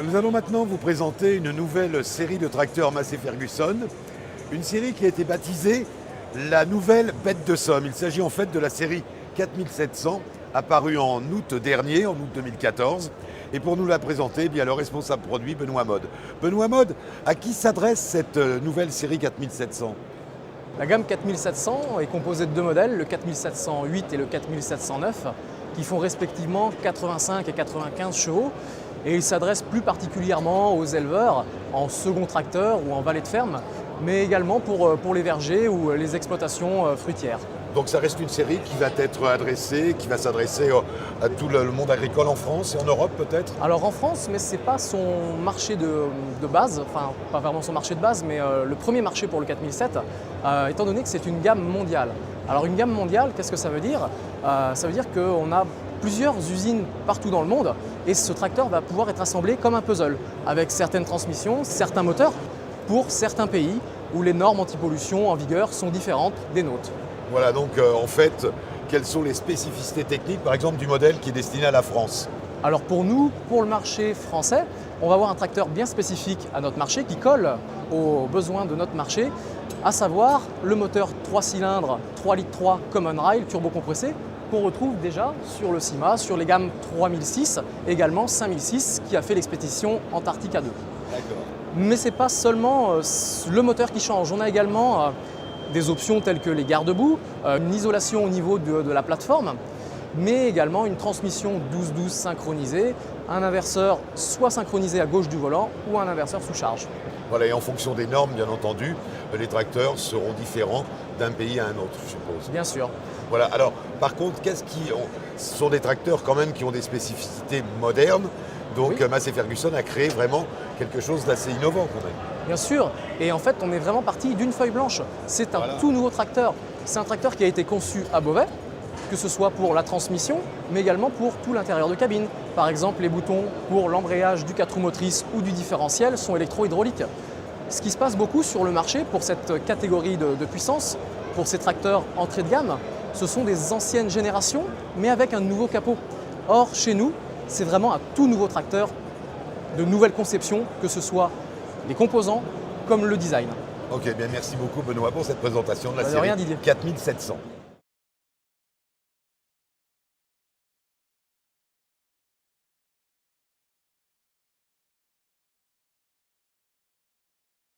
Nous allons maintenant vous présenter une nouvelle série de tracteurs Massey Ferguson, une série qui a été baptisée la nouvelle bête de somme. Il s'agit en fait de la série 4700, apparue en août dernier, en août 2014. Et pour nous la présenter, eh bien, le responsable produit, Benoît Mode. Benoît Mode, à qui s'adresse cette nouvelle série 4700 ? La gamme 4700 est composée de deux modèles, le 4708 et le 4709, qui font respectivement 85 et 95 chevaux. Et il s'adresse plus particulièrement aux éleveurs en second tracteur ou en valet de ferme, mais également pour les vergers ou les exploitations fruitières. Donc ça reste une série qui va être adressée, qui va s'adresser à tout le monde agricole en France et en Europe peut-être ? Alors en France, mais ce n'est pas son marché de base, enfin pas vraiment son marché de base, mais le premier marché pour le 4007, étant donné que c'est une gamme mondiale. Alors une gamme mondiale, qu'est-ce que ça veut dire ? Ça veut dire qu'on a plusieurs usines partout dans le monde et ce tracteur va pouvoir être assemblé comme un puzzle, avec certaines transmissions, certains moteurs pour certains pays où les normes anti-pollution en vigueur sont différentes des nôtres. Voilà, donc en fait, quelles sont les spécificités techniques, par exemple, du modèle qui est destiné à la France ? Alors pour nous, pour le marché français, on va avoir un tracteur bien spécifique à notre marché qui colle aux besoins de notre marché, à savoir le moteur 3 cylindres 3 litres 3 Common Rail turbocompressé qu'on retrouve déjà sur le CIMA, sur les gammes 3006, également 5006 qui a fait l'expédition Antarctica 2. D'accord. Mais ce n'est pas seulement le moteur qui change, on a également des options telles que les garde-boue, une isolation au niveau de la plateforme, mais également une transmission 12-12 synchronisée, un inverseur soit synchronisé à gauche du volant ou un inverseur sous charge. Voilà, et en fonction des normes, bien entendu, les tracteurs seront différents d'un pays à un autre, je suppose. Bien sûr. Voilà, alors par contre, ce sont des tracteurs quand même qui ont des spécificités modernes, donc Oui. Massey Ferguson a créé vraiment quelque chose d'assez innovant quand même. Bien sûr, et en fait on est vraiment parti d'une feuille blanche. C'est un tout nouveau tracteur. C'est un tracteur qui a été conçu à Beauvais, que ce soit pour la transmission, mais également pour tout l'intérieur de cabine. Par exemple, les boutons pour l'embrayage du 4 roues motrices ou du différentiel sont électro-hydrauliques. Ce qui se passe beaucoup sur le marché pour cette catégorie de puissance, pour ces tracteurs entrée de gamme, ce sont des anciennes générations, mais avec un nouveau capot. Or, chez nous, c'est vraiment un tout nouveau tracteur de nouvelle conception, que ce soit les composants comme le design. Ok, bien merci beaucoup Benoît pour cette présentation de la De série rien, Didier. 4700.